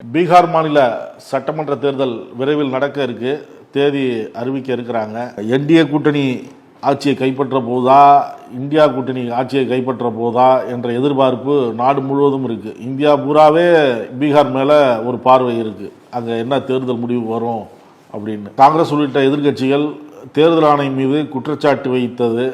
பீகார் மாநில சட்டமன்ற தேர்தல் விரைவில் நடக்க இருக்கு. தேதி அறிவிக்க இருக்கிறாங்க. என்டிஏ கூட்டணி ஆட்சியை கைப்பற்ற போதா, இந்தியா கூட்டணி ஆட்சியை கைப்பற்ற போதா என்ற எதிர்பார்ப்பு நாடு முழுவதும் இருக்கு. இந்தியா பூராவே பீகார் மேல ஒரு பார்வை இருக்கு. அங்க என்ன தேர்தல் முடிவு வரும் அப்படின்னு. காங்கிரஸ் உள்ளிட்ட எதிர்கட்சிகள் தேர்தல் ஆணையம் மீது குற்றச்சாட்டு வைத்தது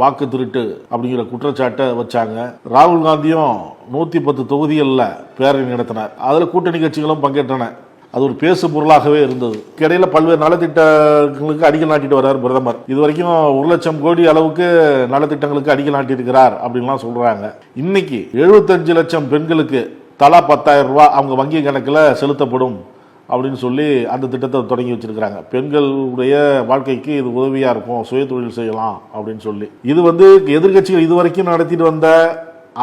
வாக்கு திருட்டு அப்படிங்கிற குற்றச்சாட்டை வச்சாங்க. ராகுல் காந்தியும் 110 தொகுதிகளில் பேரணி நடத்தினார். அதில் கூட்டணி கட்சிகளும் பங்கேற்றன. அது ஒரு பேசு பொருளாகவே இருந்தது. இடையில பல்வேறு நலத்திட்டங்களுக்கு அடிக்கல் நாட்டிட்டு வர்றார் பிரதமர். இது வரைக்கும் 1 லட்சம் கோடி அளவுக்கு நலத்திட்டங்களுக்கு அடிக்கல் நாட்டியிருக்கிறார் அப்படின்லாம் சொல்றாங்க. இன்னைக்கு 75 லட்சம் பெண்களுக்கு தலா 10,000 ரூபாய் அவங்க வங்கி கணக்கில் செலுத்தப்படும் அப்படின்னு சொல்லி அந்த திட்டத்தை தொடங்கி வச்சிருக்கிறாங்க. பெண்களுடைய வாழ்க்கைக்கு இது உதவியா இருக்கும், சுய தொழில் செய்யலாம் அப்படின்னு சொல்லி. இது எதிர்கட்சிகள் இதுவரைக்கும் நடத்திட்டு வந்த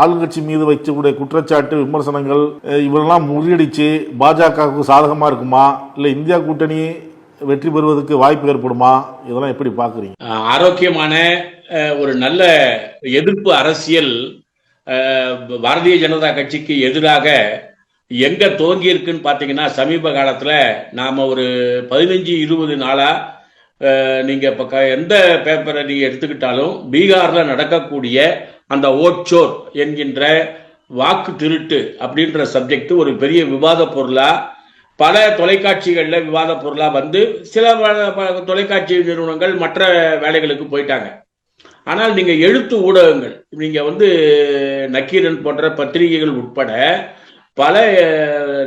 ஆளுங்கட்சி மீது வைக்கக்கூடிய குற்றச்சாட்டு, விமர்சனங்கள் இவரெல்லாம் முறியடிச்சு பாஜகவுக்கு சாதகமா இருக்குமா, இல்ல இந்தியா கூட்டணி வெற்றி பெறுவதற்கு வாய்ப்பு ஏற்படுமா, இதெல்லாம் எப்படி பாக்குறீங்க? ஆரோக்கியமான ஒரு நல்ல எதிர்ப்பு அரசியல் பாரதிய ஜனதா கட்சிக்கு எதிராக எங்க துவங்கி இருக்குன்னு பாத்தீங்கன்னா, சமீப காலத்துல நாம ஒரு 15-20 நாளா நீங்க எந்த பேப்பரை நீங்க எடுத்துக்கிட்டாலும் பீகார்ல நடக்கக்கூடிய அந்த ஓட்சோர் என்கின்ற வாக்கு திருட்டு அப்படின்ற சப்ஜெக்ட் ஒரு பெரிய விவாத பொருளா பல தொலைக்காட்சிகள்ல விவாத பொருளா வந்து சில தொலைக்காட்சி நிறுவனங்கள் மற்ற வேலைகளுக்கு போயிட்டாங்க. ஆனால் நீங்க எழுத்து ஊடகங்கள், நீங்க நக்கீரன் போன்ற பத்திரிகைகள் உட்பட பல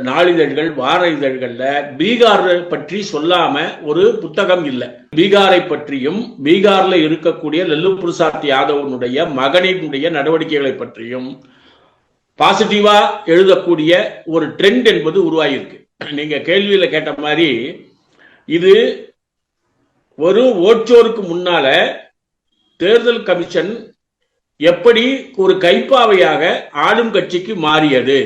நாளிதழ்கள், வார இதழ்கள்ல பீகார் பற்றி சொல்லாம ஒரு புத்தகம் இல்லை. பீகாரை பற்றியும் பீகார்ல இருக்கக்கூடிய லல்லு பிரசாத் யாதவனுடைய மகனினுடைய நடவடிக்கைகளை பற்றியும் பாசிட்டிவா எழுதக்கூடிய ஒரு ட்ரெண்ட் என்பது உருவாகியிருக்கு. நீங்க கேள்வியில கேட்ட மாதிரி இது ஒரு ஓட்சோருக்கு முன்னால தேர்தல் கமிஷன் எப்படி ஒரு கைப்பாவையாக ஆளும் கட்சிக்கு மாறியது,